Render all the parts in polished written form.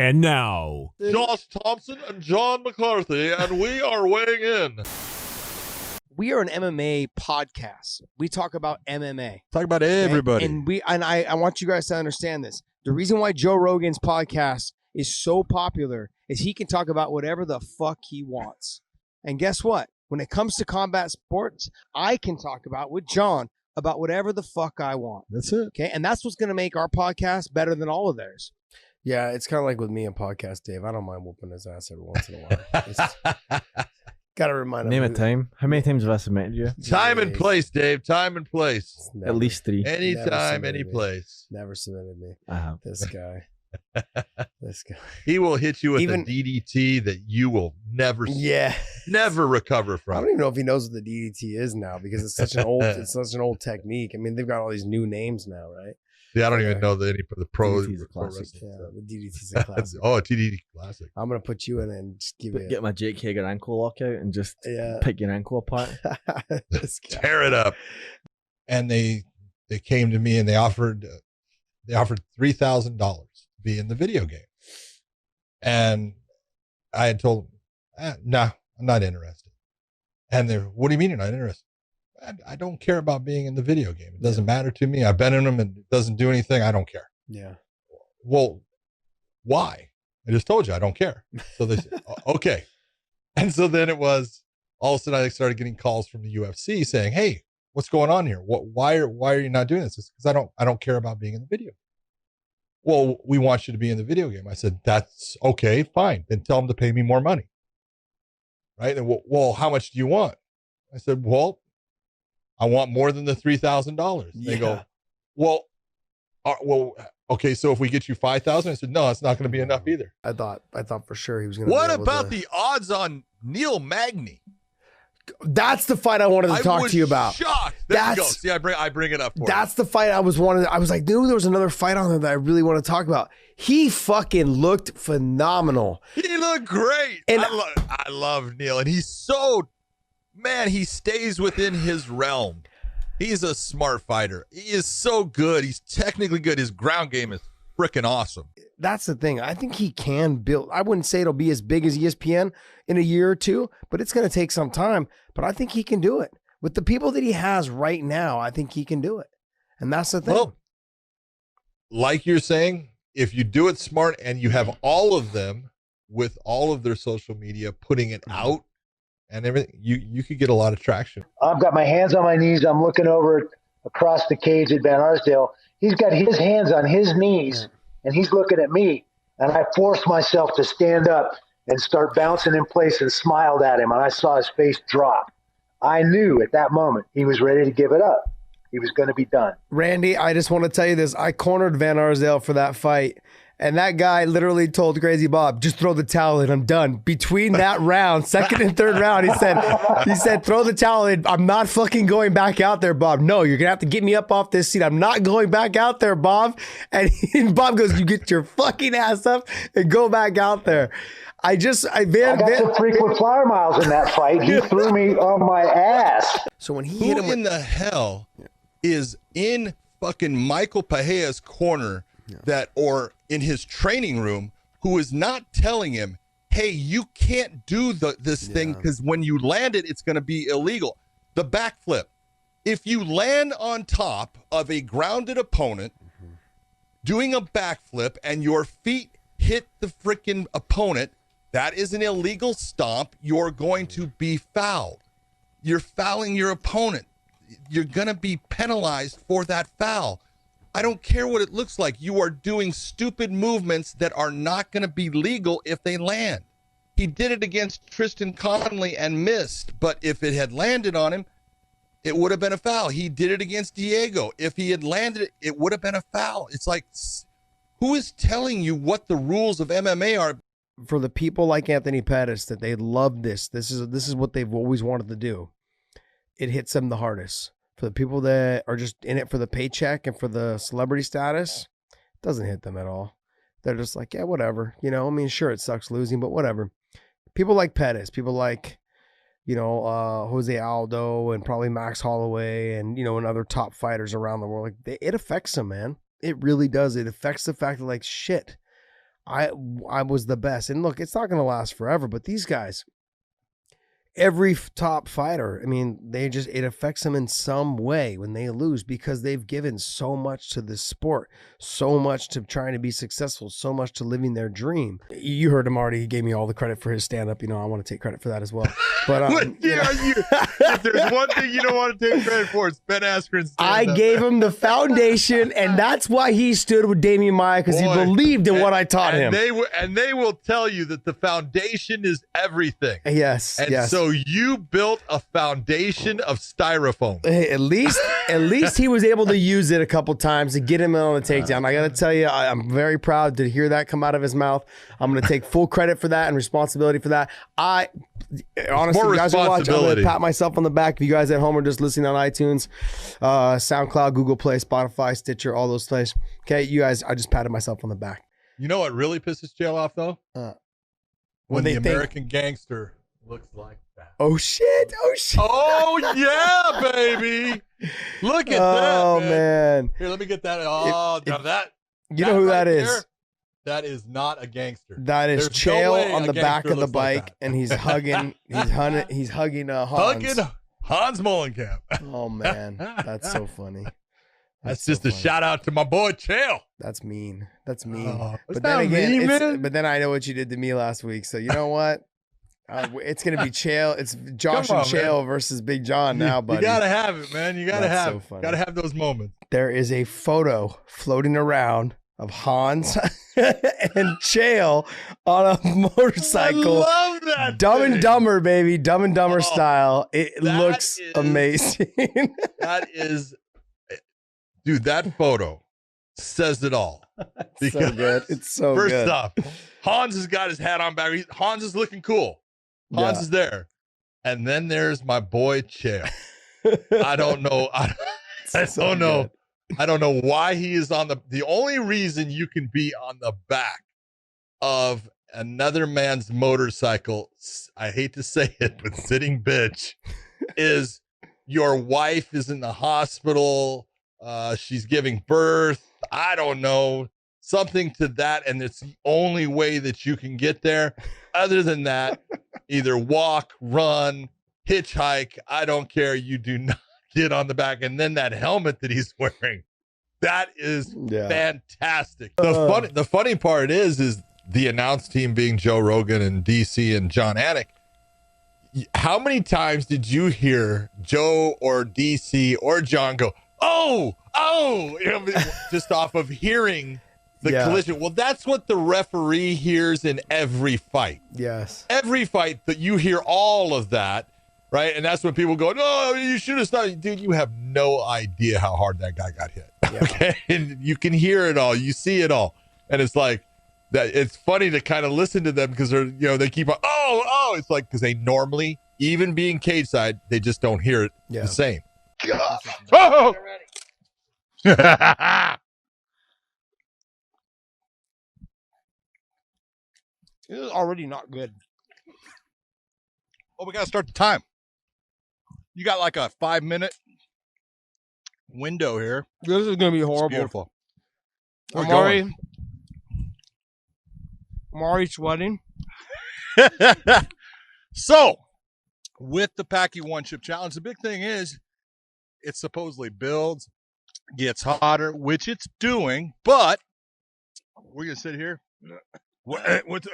And now, Josh Thompson and John McCarthy, and we are weighing in. We are an MMA podcast. We talk about MMA. Talk about everybody. And I want you guys to understand this. The reason why Joe Rogan's podcast is so popular is he can talk about whatever the fuck he wants. And guess what? When it comes to combat sports, I can talk about with John about whatever the fuck I want. That's it. Okay. And that's what's going to make our podcast better than all of theirs. Yeah, it's kind of like with me and podcast Dave. I don't mind whooping his ass every once in a while. Got to remind him. Name a time. How many times have I submitted you? Time and place, Dave. Time and place. At least 3. Anytime, any place. Never submitted me. I have. This guy. This guy. He will hit you with Even- a DDT that you will never Yeah. never recover I from. don't even know if he knows what the DDT is now because it's such an old technique. I mean, they've got all these new names now, right? Yeah, I don't even know any of the pro. DDT's a pro classic. wrestling Yeah, stuff. the DDT's a classic. Oh, a TDT classic. I'm gonna put you in and just give it. Get my Jake Hager ankle lock out and just Yeah. pick your ankle apart. This guy. Tear it up. And they came to me and they offered $3,000 to be in the video game. And I had told them, no, I'm not interested. And they're, what do you mean you're not interested? I don't care about being in the video game. It doesn't matter to me. I've been in them and it doesn't do anything. I don't care. Yeah. Well, why? I just told you I don't care. So they said, okay. And so then it was all of a sudden I started getting calls from the UFC saying, hey, what's going on here? Why are you not doing this? It's because I don't care about being in the video game. Well, we want you to be in the video game. I said, that's okay, fine. Then tell them to pay me more money. Right? And well, how much do you want? I said, well, I want more than the $3,000. They go, well, okay. So if we get you 5,000, I said, no, it's not going to be enough either. I thought for sure he was gonna. What be able about to... the odds on Neil Magny? That's the fight I wanted to talk to you about. Shocked. There you go. See, I bring it up for That's the fight I was like, dude, there was another fight on there that I really want to talk about. He fucking looked phenomenal. you. He looked great. And I love Neil, and he's so he stays within his realm. He's a smart fighter. He is so good. He's technically good. His ground game is freaking awesome. that's the thing. I think he can build. I wouldn't say it'll be as big as ESPN in a year or two, but it's going to take some time. But I think he can do it. With the people that he has right now, I think he can do it. And that's the thing. Well, like you're saying, if you do it smart and you have all of them with all of their social media, putting it out and everything, you could get a lot of traction. I've got my hands on my knees. I'm looking over across the cage at Van Arsdale. He's got his hands on his knees, and he's looking at me. And I forced myself to stand up and start bouncing in place and smiled at him. And I saw his face drop. I knew at that moment he was ready to give it up. He was going to be done. Randy, I just want to tell you this. I cornered Van Arsdale for that fight. And that guy literally told Crazy Bob, just throw the towel in, I'm done. Between that round, second and third round, he said, throw the towel in. I'm not fucking going back out there, Bob. No, you're going to have to get me up off this seat. I'm not going back out there, Bob. And Bob goes, you get your fucking ass up and go back out there. I got some frequent flyer miles in that fight. He threw me on my ass. So when he hit him, Who in the hell is in fucking Michael Pajea's corner or in his training room who is not telling him, hey, you can't do this thing because when you land it, it's going to be illegal. The backflip. If you land on top of a grounded opponent doing a backflip and your feet hit the freaking opponent, that is an illegal stomp. You're going to be fouled. You're fouling your opponent. You're going to be penalized for that foul. I don't care what it looks like. You are doing stupid movements that are not going to be legal if they land. He did it against Tristan Conley and missed, but if it had landed on him, it would have been a foul. He did it against Diego. If he had landed it, it would have been a foul. It's like, who is telling you what the rules of MMA are? for the people like Anthony Pettis, that they love this. This is what they've always wanted to do. It hits them the hardest. For the people that are just in it for the paycheck and for the celebrity status, it doesn't hit them at all. They're just like, yeah, whatever. You know, I mean, sure, it sucks losing, but whatever. People like Pettis, people like, you know, Jose Aldo and probably Max Holloway and, you know, and other top fighters around the world. Like, it affects them, man. It really does. It affects the fact that, like, shit, I was the best. And look, it's not going to last forever, but these guys, every top fighter, I mean, it affects them in some way when they lose because they've given so much to this sport, so much to trying to be successful, so much to living their dream. You heard him already. He gave me all the credit for his stand-up. I want to take credit for that as well. But if there's one thing you don't want to take credit for, it's Ben Askren's I stand-up. gave him the foundation, and that's why he stood with Damian Maya, because he Boy, believed in what I taught him. They will tell you that the foundation is everything. Yes, And yes. so you built a foundation of styrofoam. Hey, at least he was able to use it a couple times to get him on the takedown. I got to tell you, I'm very proud to hear that come out of his mouth. I'm going to take full credit for that and responsibility for that. Honestly, you guys are watching, I'm going to pat myself on the back. If you guys at home are just listening on iTunes, SoundCloud, Google Play, Spotify, Stitcher, all those places. Okay, you guys, I just patted myself on the back. You know what really pisses Jail off, though? When the American Gangster looks like that. Oh, shit. Oh, yeah, baby. Look at that, Oh, man. Here, let me get that. Oh, now that. You know who that right is? there, that is not a gangster. That is There's no way Chael on a the back gangster of the looks like bike, that. and he's hugging, he's hugging Hans. Hugging Hans Molenkamp. Oh, man. That's so funny. That's so just a funny. shout out to my boy Chael. That's mean. That's mean. Oh, but that's then not again, mean, man. but then I know what you did to me last week. So you know what? It's gonna be Chael. It's Josh Come and on, Chael versus Big John now, buddy. You gotta have it, man. You gotta That's have so it. funny. Gotta have those moments. There is a photo floating around of Hans and Chael on a motorcycle. I love that. Dumb and thing. Dumber, baby. Dumb and Dumber style. It that looks is- amazing. That is, dude. That photo says it all. So good. It's so First good. off, Hans has got his hat on back. Hans is looking cool. Hans Yeah. is there. And then there's my boy Chael. I don't know. I So don't know. good. I don't know why he is on the only reason you can be on the back of another man's motorcycle, I hate to say it, but sitting bitch, is your wife is in the hospital. She's giving birth. I don't know. Something to that. And it's the only way that you can get there. Other than that, either walk, run, hitchhike. I don't care. You do not get on the back. And then that helmet that he's wearing, that is Yeah. fantastic. The funny part is the announce team being Joe Rogan and DC and John Anik. How many times did you hear Joe or DC or John go, oh, you know, just off of hearing the Yeah. collision? Well, that's what the referee hears in every fight. Yes. Every fight that you hear all of that, right? And that's when people go, no, you should have stopped. Dude, you have no idea how hard that guy got hit. Okay. And you can hear it all. You see it all. And it's like that. It's funny to kind of listen to them because they're, you know, they keep on, oh, it's like, because they normally, even being cage side, they just don't hear it Yeah. the same. Oh! This is already not good. Oh, we got to start the time. You got like a 5-minute window here. This is gonna be It's horrible. beautiful. I'm We're already sweating. So, with the Packy One Chip Challenge, the big thing is it supposedly builds, gets hotter, which it's doing, but we're going to sit here. What's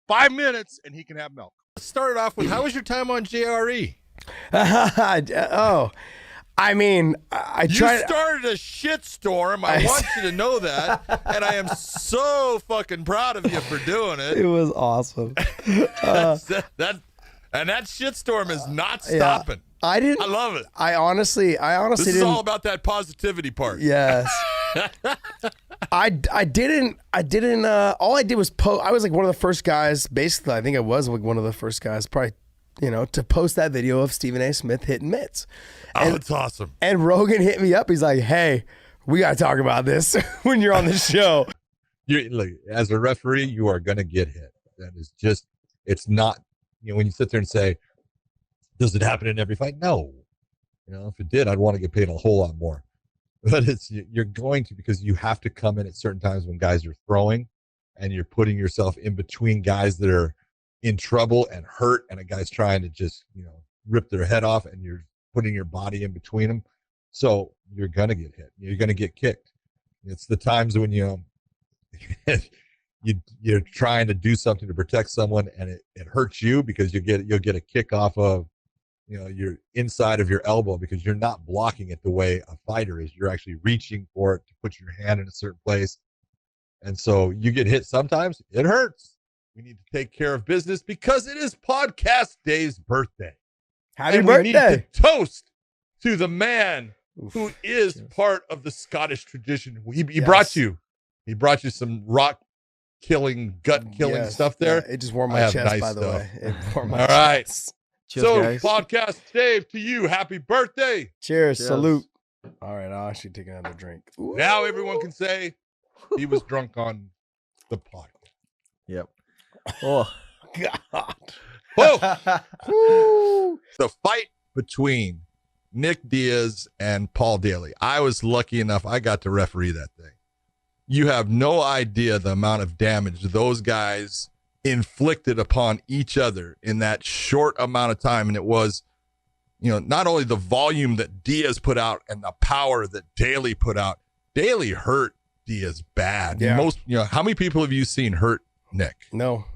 5 minutes and he can have milk. Let's start it off with, how was your time on JRE? Oh, I mean, I You tried. started a shitstorm. I want you to know that. And I am so fucking proud of you for doing It it. was awesome. that shitstorm is not stopping. I didn't. I love it. I honestly This is didn't. all about that positivity part. Yes. I didn't all I did was post. I was like one of the first guys, basically. I think I was like one of the first guys, probably, to post that video of Stephen A. Smith hitting mitts. Oh, it's awesome. And Rogan hit me up. He's like, hey, we got to talk about this when you're on the show. Look, as a referee, you are going to get hit. That is just, it's not, when you sit there and say, does it happen in every fight? No. If it did, I'd want to get paid a whole lot more. But you're going to, because you have to come in at certain times when guys are throwing, and you're putting yourself in between guys that are in trouble and hurt, and a guy's trying to just, rip their head off, and you're putting your body in between them. So you're going to get hit. You're going to get kicked. It's the times when you're trying to do something to protect someone, and it hurts you because you'll get a kick off of, your inside of your elbow, because you're not blocking it the way a fighter is. You're actually reaching for it to put your hand in a certain place. And so you get hit sometimes. It hurts. We need to take care of business because it is Podcast Dave's birthday. Happy and birthday. We need to toast to the man who is part of the Scottish tradition. He brought you some rock killing, gut killing stuff there. Yeah, it just warmed my chest, by the way. It warmed my All right. chest. Cheers, So, guys. Podcast Dave, to you, happy birthday. Cheers. Cheers. Salute. All right, I'll actually take another drink. Ooh. Now everyone can say he was drunk on the podcast. Yep. Oh. God. Whoa! Woo. The fight between Nick Diaz and Paul Daly. I was lucky enough, I got to referee that thing. You have no idea the amount of damage those guys inflicted upon each other in that short amount of time. And it was, not only the volume that Diaz put out and the power that Daly put out. Daly hurt Diaz bad. Yeah. How many people have you seen hurt Nick? No.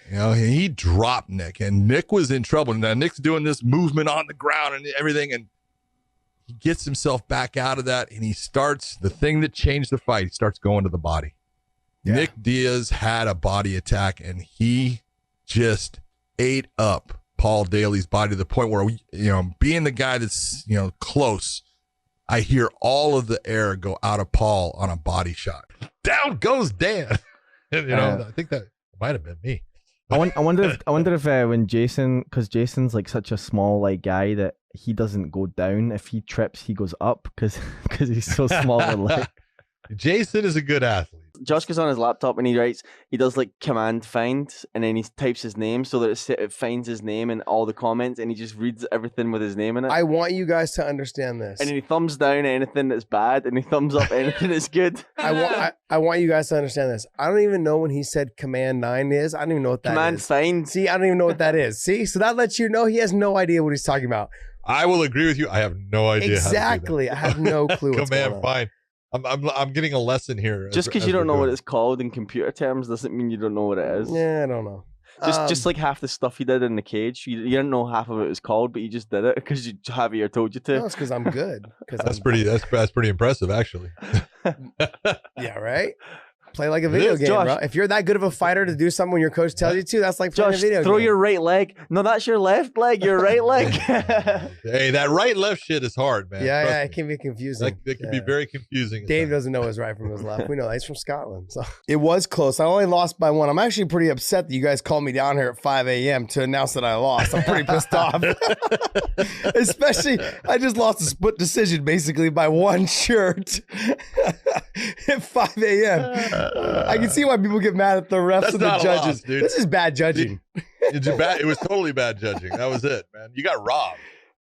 He dropped Nick, and Nick was in trouble. Now Nick's doing this movement on the ground and everything, and he gets himself back out of that, and he starts the thing that changed the fight. He starts going to the body. Yeah. Nick Diaz had a body attack, and he just ate up Paul Daly's body to the point where, being the guy that's, close, I hear all of the air go out of Paul on a body shot. Down goes Dan. I think that might have been me. I wonder if when Jason, because Jason's like such a small guy that he doesn't go down. If he trips, he goes up because he's so small and light. Jason is a good athlete. Josh goes on his laptop and he does command find, and then he types his name so that it finds his name in all the comments, and he just reads everything with his name in it. I want you guys to understand this. And then he thumbs down anything that's bad, and he thumbs up anything that's good. I want you guys to understand this. I don't even know when he said Command 9 is. I don't even know what that Command is. find. See, I don't even know what that is. See, so that lets you know he has no idea what he's talking about. I will agree with you. I have no idea. Exactly. I have no clue. What's going Command on. find. I'm getting a lesson here. Just because you don't know what it's called in computer terms doesn't mean you don't know what it is. Yeah, I don't know. Just like half the stuff he did in the cage, you didn't know half of it was called, but you just did it because Javier told you to. No, it's because I'm good. That's pretty impressive, actually. Yeah, right? Play like a video game, Josh. bro. If you're that good of a fighter to do something when your coach tells you to, that's like playing Josh, a video throw game. your right leg. No, that's your left leg. Your right leg. Hey, that right left shit is hard, man. Yeah, Trust yeah, me. it can be confusing. That can be very confusing. at Dave times. doesn't know his right from his left. We know that. He's from Scotland. So it was close. I only lost by one. I'm actually pretty upset that you guys called me down here at 5 a.m. to announce that I lost. I'm pretty pissed off. Especially, I just lost a split decision basically by one shirt at 5 a.m. I can see why people get mad at the refs That's and the not a judges. loss, dude. This is bad judging. It was totally bad judging. That was it, man. You got robbed.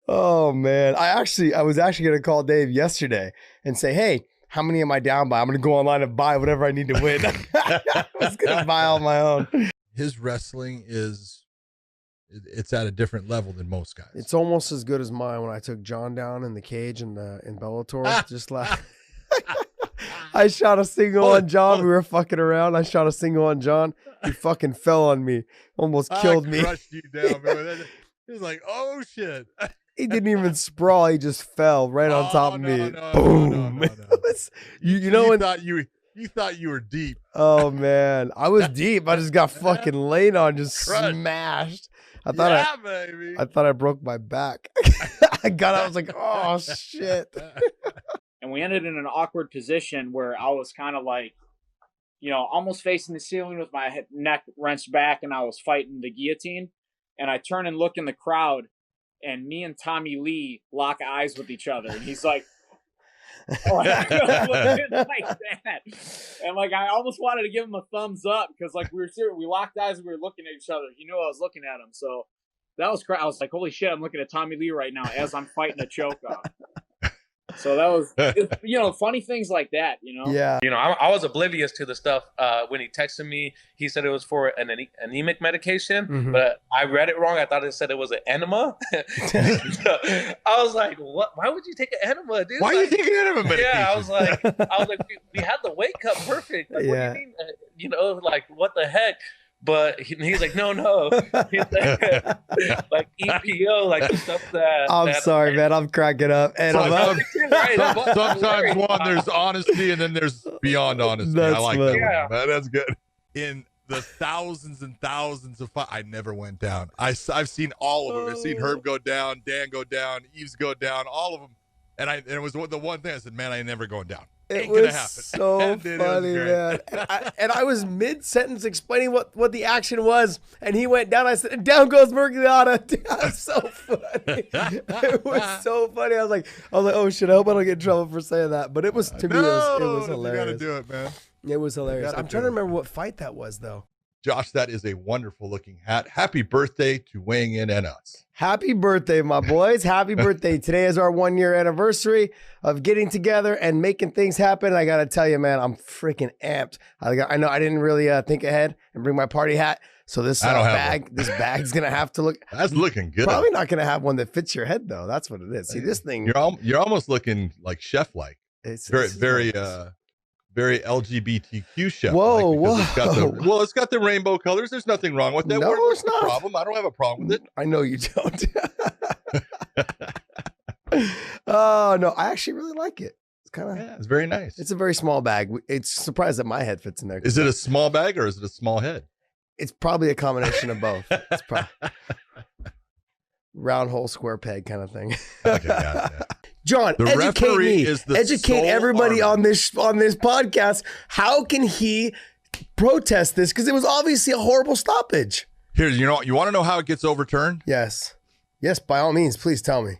Oh man, I was actually gonna call Dave yesterday and say, hey, how many am I down by? I'm gonna go online and buy whatever I need to win. I was gonna buy all my own. His wrestling it's at a different level than most guys. It's almost as good as mine when I took John down in the cage in Bellator. Just like I shot a single on John. We were fucking around. I shot a single on John. He fucking fell on me, almost killed me. Crushed you down, man. It was like, oh shit. He didn't even sprawl. He just fell right on top of me. No, Boom. no. You know when? You thought you were deep. Oh man, I was deep. I just got fucking laid on, just Crushed. smashed. I thought baby. I thought I broke my back. I got out. I was like, oh shit. And we ended in an awkward position where I was kind of like, almost facing the ceiling with my neck wrenched back, and I was fighting the guillotine. And I turn and look in the crowd, and me and Tommy Lee lock eyes with each other. And he's like, like that. And I almost wanted to give him a thumbs up because we locked eyes and we were looking at each other. He knew I was looking at him. So that was crazy. I was like, holy shit, I'm looking at Tommy Lee right now as I'm fighting a choke off. So that was, funny things like that, Yeah. I was oblivious to the stuff when he texted me. He said it was for an anemic medication, but I read it wrong. I thought it said it was an enema. I was like, "What? Why would you take an enema, dude? Why are you taking enema medication? Yeah, I was like, we had the weight cut perfect. Like, what do you mean? Like, what the heck? But he's like, no. He's like EPO, like the stuff that. I'm sorry, man. I'm cracking up. And sometimes one, there's honesty, and then there's beyond honesty. I like that one, man. That's good. In the thousands and thousands of I never went down. I've seen all of them. I've seen Herb go down, Dan go down, Eves go down, all of them. And it was the one thing I said, man, I ain't never going down. It Ain't was gonna happen. so funny, man. And I was mid-sentence explaining what the action was, and he went down. I said, down goes Murgliata. That was so funny. It was so funny. I was like, oh shit, I hope I don't get in trouble for saying that. But it was, to me, it was hilarious. You gotta do it, man. It was hilarious. I'm trying to remember what fight that was, though. Josh, that is a wonderful looking hat. Happy birthday to Weighing In and Us. Happy birthday, my boys. Happy birthday. Today is our 1-year anniversary of getting together and making things happen. I got to tell you, man, I'm freaking amped. I know I didn't really think ahead and bring my party hat. So this bag's going to have to look. That's looking good. Probably not going to have one that fits your head, though. That's what it is. See, this thing. You're almost looking like chef-like. It's very LGBTQ chef. Whoa. It's got the rainbow colors. There's nothing wrong with that. No, it's not a problem. I don't have a problem with it. I know you don't. Oh no, I actually really like it. It's kind of it's very nice. It's a very small bag. It's surprised that my head fits in there. Is it a small bag or is it a small head? It's probably a combination of both. It's probably round hole square peg kind of thing. Okay, got it. John, educate me. Educate everybody on this podcast. How can he protest this? Because it was obviously a horrible stoppage. Here, you want to know how it gets overturned? Yes, by all means, please tell me.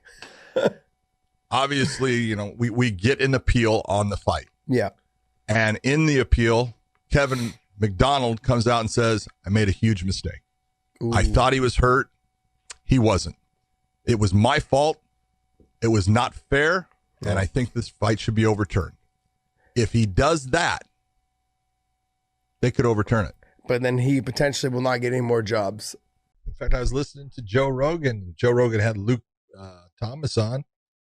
Obviously, we get an appeal on the fight. Yeah, and in the appeal, Kevin McDonald comes out and says, "I made a huge mistake. Ooh. I thought he was hurt. He wasn't. It was my fault. It was not fair, and I think this fight should be overturned." If he does that, they could overturn it. But then he potentially will not get any more jobs. In fact, I was listening to Joe Rogan. Joe Rogan had Luke Thomas on,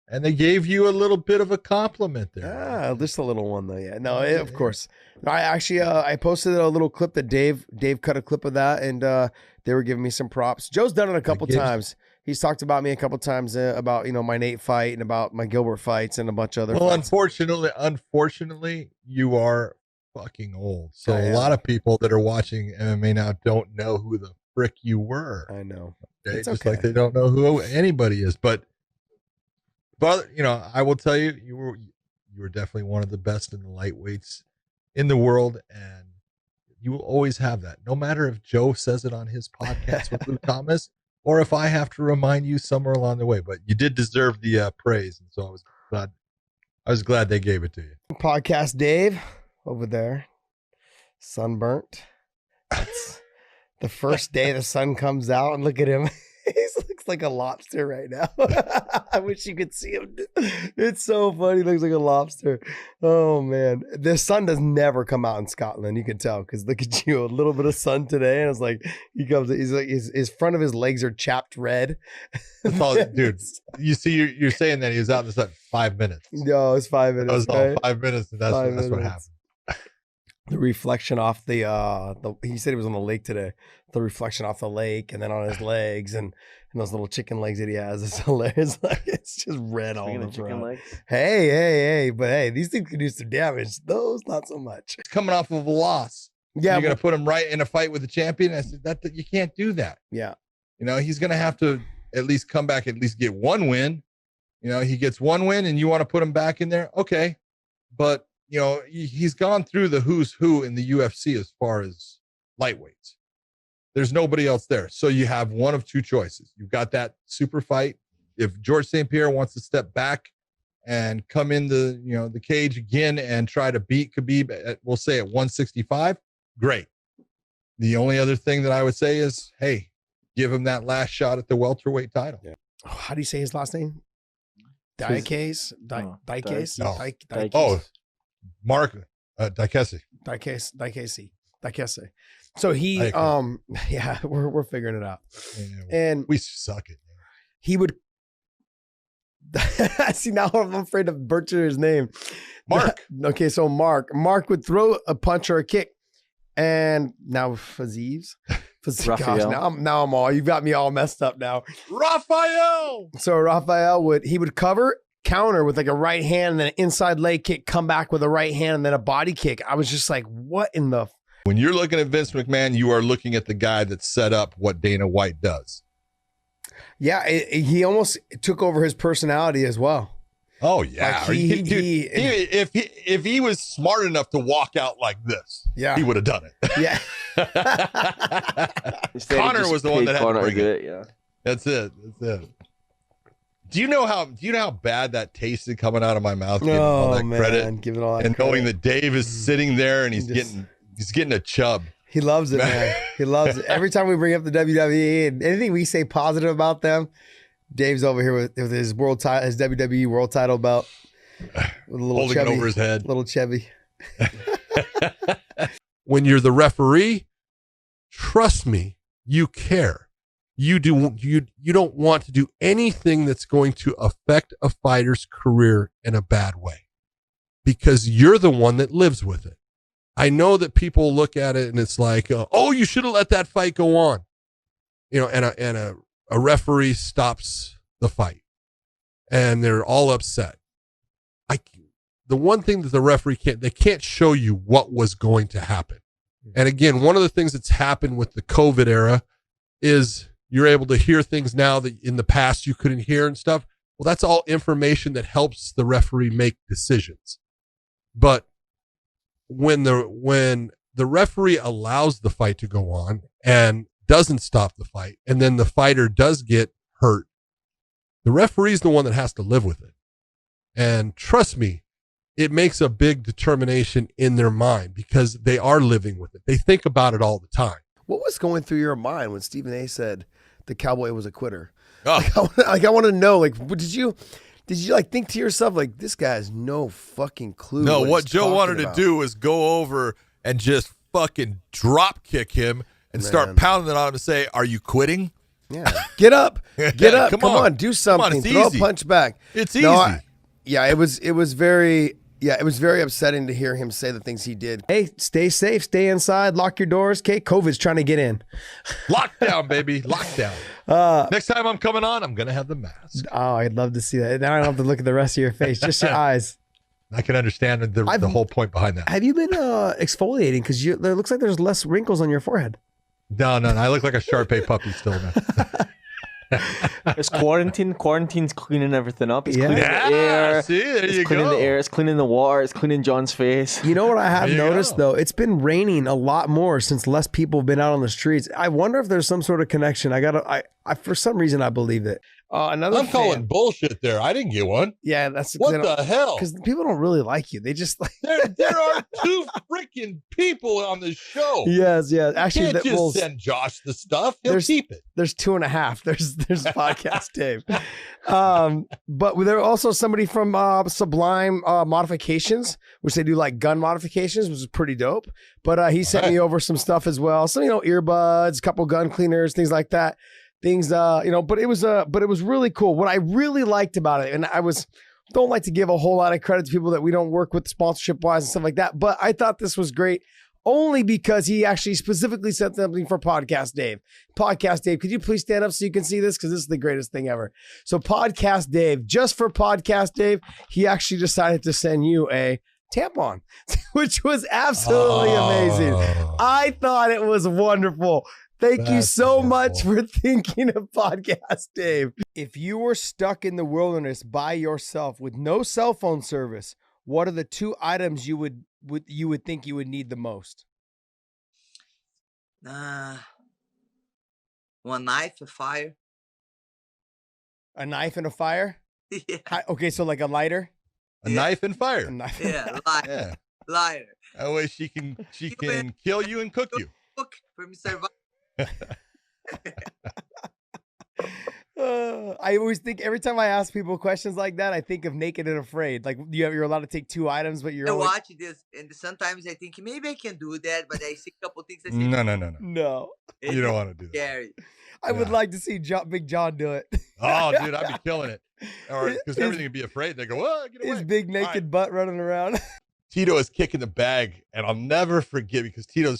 and they gave you a little bit of a compliment there. Just a little one, though. Yeah, no, of course. I actually I posted a little clip that Dave cut a clip of that, and they were giving me some props. Joe's done it a couple times. He's talked about me a couple times about my Nate fight and about my Gilbert fights and a bunch of other fights. Unfortunately, you are fucking old. So a lot of people that are watching MMA now don't know who the frick you were. I know. Okay? It's just like they don't know who anybody is. But I will tell you, you were definitely one of the best in the lightweights in the world, and you will always have that. No matter if Joe says it on his podcast with Luke Thomas, or if I have to remind you somewhere along the way, but you did deserve the praise, and so I was glad they gave it to you. Podcast Dave over there, sunburnt. That's the first day the sun comes out, and look at him. He looks like a lobster right now. I wish you could see him. It's so funny. He looks like a lobster. Oh man, the sun does never come out in Scotland. You can tell because look at you, a little bit of sun today, and it's like he's like his front of his legs are chapped red. That's all, dude. You see, you're saying that he was out in the sun 5 minutes. No, it's 5 minutes. That was all 5 minutes, and that's what happened. The reflection off the he said he was on the lake today. The reflection off the lake and then on his legs and those little chicken legs that he has is hilarious. Like it's just red all over. Chicken legs. Hey, but hey, these things can do some damage. Those not so much. It's coming off of a loss. Yeah, you're gonna put him right in a fight with the champion. I said that you can't do that. Yeah, he's gonna have to at least come back, at least get one win. He gets one win, and you want to put him back in there, okay? But he's gone through the who's who in the UFC as far as lightweights. There's nobody else there. So you have one of two choices. You've got that super fight. If George St. Pierre wants to step back and come in the cage again and try to beat Khabib at, we'll say at 165, great. The only other thing that I would say is, hey, give him that last shot at the welterweight title. Yeah. How do you say his last name? Diakase? No, Diakase? no. Diakase? Oh, Mark Diakese. Diakese. So he, Diakese. yeah, we're figuring it out. Yeah, And we suck at names. he would, see, now I'm afraid to butcher his name. Mark. Okay, so Mark would throw a punch or a kick, and now Fazeev. Gosh, Raphael. now I'm all, you've got me all messed up now. Raphael. So Raphael would cover, counter with like a right hand, and then an inside leg kick, come back with a right hand, and then a body kick. I was just like, what in the? When you're looking at Vince McMahon, you are looking at the guy that set up what Dana White does. Yeah, he almost took over his personality as well. Oh yeah, Like if he was smart enough to walk out like this, Yeah. he would have done it. Yeah. Instead, he Connor just was the one paid that had to Connor bring do it. Yeah. That's it. Do you know how bad that tasted coming out of my mouth? Giving all that credit give it all that and knowing credit. that Dave is sitting there and he's Just- getting a chub. He loves it, man. He loves it. Every time we bring up the WWE and anything we say positive about them, Dave's over here with his world title, his WWE world title belt, with a little Holding chubby, it over his head. little chubby. When you're the referee, trust me, you care. You don't want to do anything that's going to affect a fighter's career in a bad way, because you're the one that lives with it. I know that people look at it and it's like, oh, you should have let that fight go on, and a referee stops the fight and they're all upset. The one thing that the referee can't show you what was going to happen. And again, one of the things that's happened with the COVID era is you're able to hear things now that in the past you couldn't hear and stuff. Well, that's all information that helps the referee make decisions. But when the referee allows the fight to go on and doesn't stop the fight, and then the fighter does get hurt, the referee's the one that has to live with it. And trust me, it makes a big determination in their mind because they are living with it. They think about it all the time. What was going through your mind when Stephen A. said the Cowboy was a quitter? Oh. I want to know, like, did you like think to yourself, like, this guy has no fucking clue? No, what he's Joe talking wanted about. to do was go over and just fucking drop kick him and Man. start pounding it on him and say, "Are you quitting?" Yeah, get up, get up, Come come on. on, do something, it's throw easy. a punch back. It's No, easy. it was very upsetting to hear him say the things he did. Hey, stay safe, stay inside, lock your doors. Okay, COVID's trying to get in. Lockdown, baby, lockdown. Next time I'm coming on, I'm gonna have the mask. Oh, I'd love to see that. Now I don't have to look at the rest of your face, just your eyes. I can understand the whole point behind that. Have you been exfoliating? Because there looks like there's less wrinkles on your forehead. No, I look like a Shar-Pei puppy still, man. It's quarantine. Quarantine's cleaning everything up. It's Yeah. cleaning the air. See, there It's you cleaning go. the air. It's cleaning the water. It's cleaning John's face. You know what I have There you noticed go. though? It's been raining a lot more since less people have been out on the streets. I wonder if there's some sort of connection. I for some reason I believe it. Another I'm calling bullshit there. I didn't get one. Yeah, that's What the hell? because people don't really like you. They just like There are two freaking people on the show. yes. You Actually, can't just send Josh the stuff. He'll there's- keep it. there's 2.5. There's podcast Dave. But there also somebody from Sublime Modifications, which they do like gun modifications, which is pretty dope. But he sent me over some stuff as well. So earbuds, a couple gun cleaners, things like that. Things but it was really cool. What I really liked about it, and don't like to give a whole lot of credit to people that we don't work with sponsorship wise and stuff like that, but I thought this was great. Only because he actually specifically sent something for Podcast Dave. Podcast Dave, could you please stand up so you can see this? Because this is the greatest thing ever. So Podcast Dave, just for Podcast Dave, he actually decided to send you a tampon, which was absolutely amazing. I thought it was wonderful. Thank you That's so much wonderful. for thinking of Podcast Dave. If you were stuck in the wilderness by yourself with no cell phone service, what are the 2 items you would think you would need the most? One knife, a fire. A knife and a fire? Yeah, Okay, so like a lighter? A knife and A fire. knife. yeah, lighter, Yeah. lighter. That way she can kill you and cook you. Look, for me survive. I always think every time I ask people questions like that, I think of Naked and Afraid. Like you're allowed to take 2 items, but you're I only... watch this, and sometimes I think maybe I can do that, but I see a couple things. I say, No. You don't want to do that. Scary. I would like to see Big John do it. Oh, dude, I'd be killing it. Or because everything would be afraid. They go, "Oh, get away!" His big naked butt running around. Tito is kicking the bag, and I'll never forget because Tito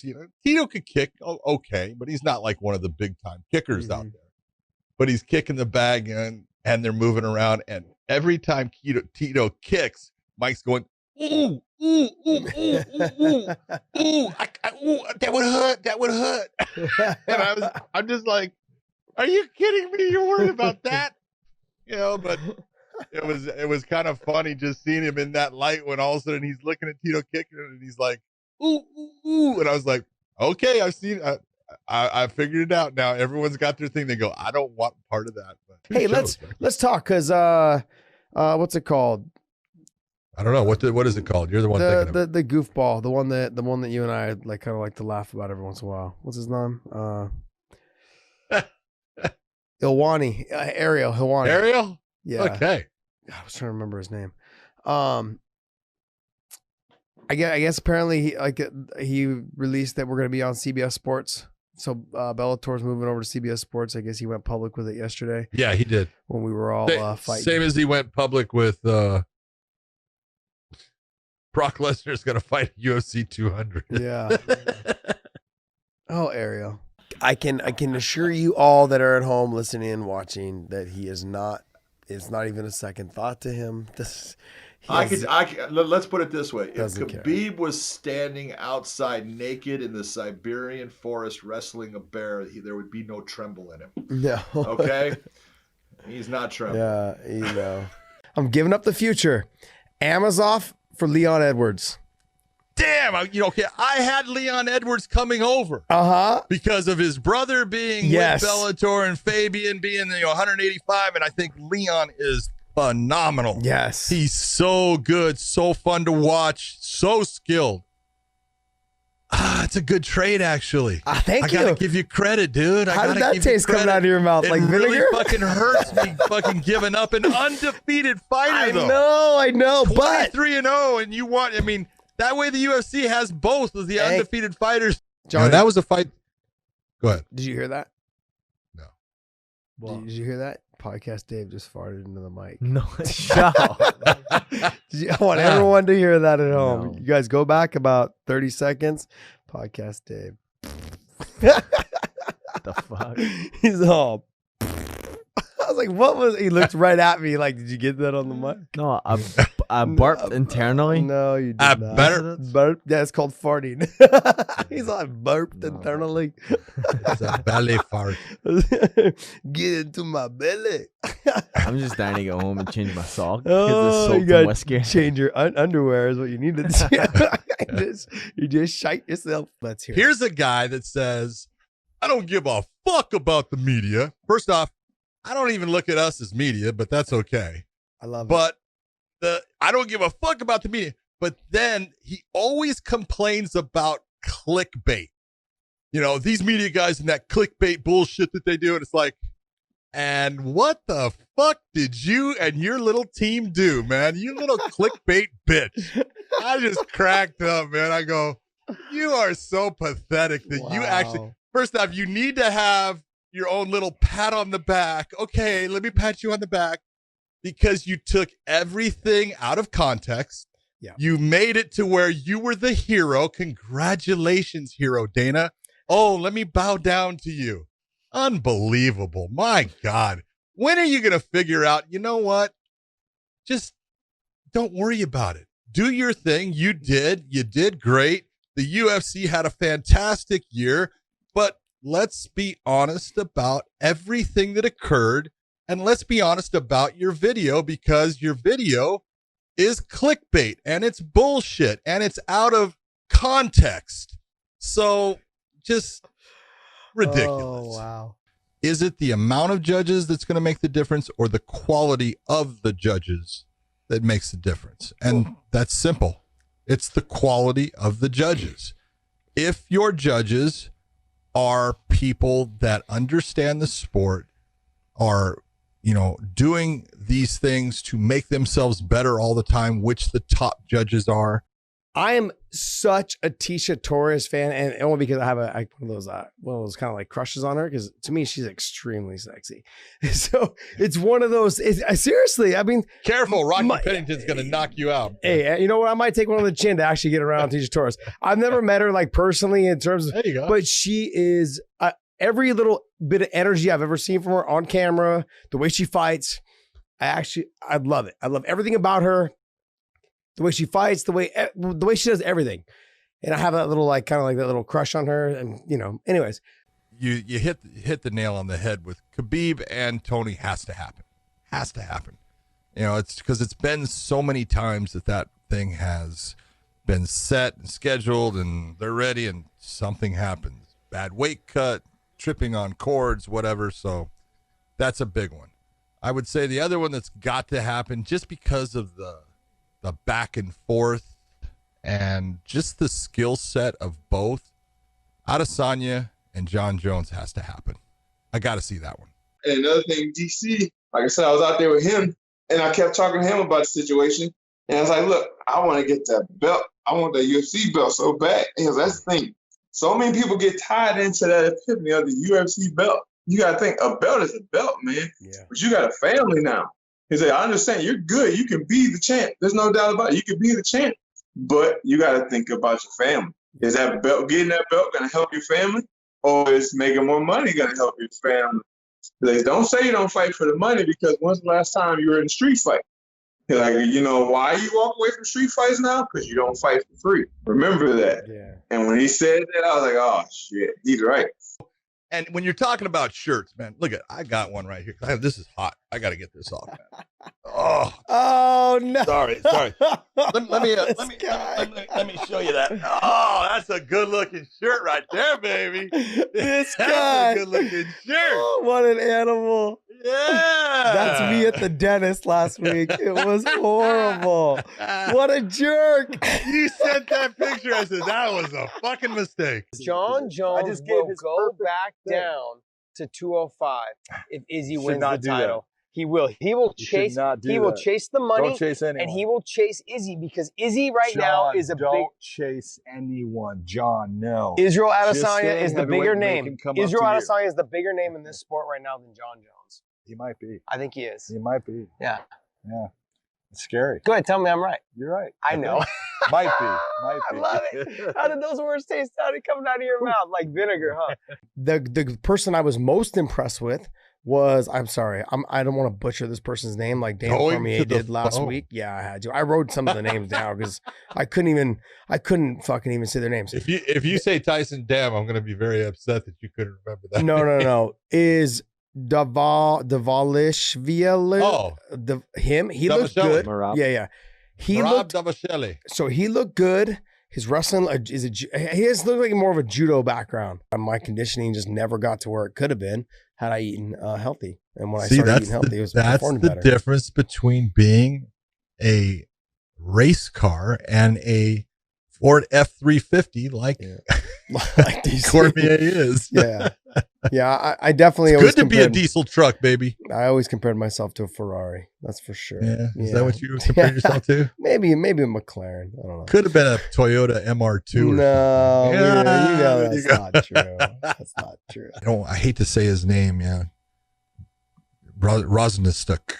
could kick okay, but he's not like one of the big time kickers out there. But he's kicking the bag, and they're moving around, and every time Tito kicks, Mike's going, ooh, ooh, ooh, ooh, ooh, ooh, ooh, that would hurt. And I'm just like, are you kidding me? You're worried about that? But it was kind of funny just seeing him in that light when all of a sudden he's looking at Tito kicking it and he's like, ooh, ooh, ooh. And I was like, okay, I've seen I figured it out now. Everyone's got their thing. They go, I don't want part of that. But hey, let's talk because what's it called? I don't know. What is it called? You're the one thinking of it. The goofball, the one that you and I like kind of like to laugh about every once in a while. What's his name? Helwani, Ariel Helwani. Ariel? Yeah. Okay. I was trying to remember his name. I guess apparently he released that we're going to be on CBS Sports. So Bellator's moving over to CBS Sports. I guess he went public with it yesterday. Yeah, he did. When we were all fighting. Same as he went public with Brock Lesnar's going to fight at UFC 200. Yeah. Oh, Ariel. I can assure you all that are at home listening and watching that he is not. It's not even a second thought to him. Let's put it this way: if Doesn't Khabib was standing outside naked in the Siberian forest wrestling a bear, there would be no tremble in him. No. Okay. He's not trembling. Yeah, I'm giving up the future. Amazov for Leon Edwards. Damn, I had Leon Edwards coming over. Because of his brother being with Bellator and Fabian being 185, and I think Leon is phenomenal. Yes. He's so good, so fun to watch, so skilled. It's a good trade, actually. Thank you. I gotta give you credit, dude. How did that taste coming out of your mouth? Like vinegar? It really fucking hurts me fucking giving up an undefeated fighter, though. I know, but 23-0, and you want, that way the UFC has both of the undefeated fighters. John, that was a fight. Go ahead. Did you hear that? No. Did you hear that? Podcast Dave just farted into the mic. No, shut up. I want everyone to hear that at home. No. You guys go back about 30 seconds. Podcast Dave. The fuck? He's all. I was like, what was? He looked right at me like, did you get that on the mic? No, I burped internally. No, you did not. Burp. Yeah, it's called farting. He's like burped internally. It's a belly fart. Get into my belly. I'm just dying to go home and change my sock. Oh, soap you gotta and whiskey. Change your underwear is what you need to do. You just shite yourself. Let's hear. Here's a guy that says, I don't give a fuck about the media. First off, I don't even look at us as media, but that's okay. I love it. But I don't give a fuck about the media. But then he always complains about clickbait. These media guys and that clickbait bullshit that they do. And it's like, and what the fuck did you and your little team do, man? You little clickbait bitch. I just cracked up, man. I go, you are so pathetic that you actually, first off, you need to have your own little pat on the back. Okay, let me pat you on the back because you took everything out of context. Yeah. You made it to where you were the hero. Congratulations, hero Dana. Oh, let me bow down to you. Unbelievable. My God. When are you going to figure out, you know what? Just don't worry about it. Do your thing. You did great. The UFC had a fantastic year, but let's be honest about everything that occurred, and let's be honest about your video because your video is clickbait and it's bullshit and it's out of context. So just ridiculous. Oh, wow. Is it the amount of judges that's going to make the difference or the quality of the judges that makes the difference? And that's simple. It's the quality of the judges. If your judges are people that understand the sport, are doing these things to make themselves better all the time, which the top judges are. I am such a Tisha Torres fan, and only because I have one of those kind of like crushes on her, because to me she's extremely sexy. So it's one of those. Seriously, I mean, careful, Rocky Pennington's going to knock you out. Hey, you know what? I might take one on the chin to actually get around Tisha Torres. I've never met her like personally in terms of, there you go. But she is every little bit of energy I've ever seen from her on camera, the way she fights. I love it. I love everything about her. The way she fights, the way she does everything. And I have that little that little crush on her. And anyways. You hit the nail on the head with Khabib and Tony. Has to happen. It's because it's been so many times that thing has been set and scheduled and they're ready and something happens. Bad weight cut, tripping on cords, whatever. So that's a big one. I would say the other one that's got to happen, just because of the back and forth and just the skill set of both, Adesanya and John Jones, has to happen. I got to see that one. And another thing, DC, like I said, I was out there with him, and I kept talking to him about the situation. And I was like, look, I want to get that belt. I want that UFC belt so bad. And that's the thing. So many people get tied into that epiphany of the UFC belt. You got to think, a belt is a belt, man. Yeah. But you got a family now. He said, I understand, you're good. You can be the champ. There's no doubt about it. You can be the champ. But you got to think about your family. Is that belt, getting that belt, going to help your family? Or is making more money going to help your family? They don't say you don't fight for the money, because when's the last time you were in a street fight? You're like, why you walk away from street fights now? Because you don't fight for free. Remember that. Yeah. And when he said that, I was like, oh, shit, he's right. And when you're talking about shirts, man, look I got one right here. This is hot. I got to get this off, man. Oh no! Sorry. Let me show you that. Oh, that's a good looking shirt right there, baby. This guy, that's a good looking shirt. Oh, what an animal! Yeah, that's me at the dentist last week. It was horrible. What a jerk! You sent that picture. I said that was a fucking mistake. John Jones will go back down to 205 if Izzy wins the title. He will. He will chase. He will chase the money. Don't chase anyone. And he will chase Izzy, because Izzy now is a big. Don't chase anyone, John. No. Israel Adesanya is the bigger name. Israel Adesanya is the bigger name in this sport right now than John Jones. He might be. I think he is. He might be. Yeah. Yeah. It's scary. Go ahead. Tell me I'm right. You're right. I know. Might be. Might be. I love it. How did those words taste coming out of your mouth like vinegar, huh? The person I was most impressed with was, I'm sorry, I don't want to butcher this person's name like Dan Cormier did last week. Yeah, I had to. I wrote some of the names down because I couldn't fucking even say their names. If you say Tyson Dam, I'm going to be very upset that you couldn't remember that. No. Is Davalishvili? Oh, him? He looked good. Marab. Yeah. He looked. So he looked good. His wrestling he has looked like more of a judo background. My conditioning just never got to where it could have been had I eaten healthy. And when I started eating healthy, it was performing better. That's the difference between being a race car and a Ford F-350 like Cormier is. Yeah. I definitely. It's good to be a diesel truck, baby. I always compared myself to a Ferrari. That's for sure. Yeah. Is that what you compared yourself to? Maybe a McLaren. I don't know. Could have been a Toyota MR2. No, that's not true. That's not true. I hate to say his name. Yeah, Rosenstuck.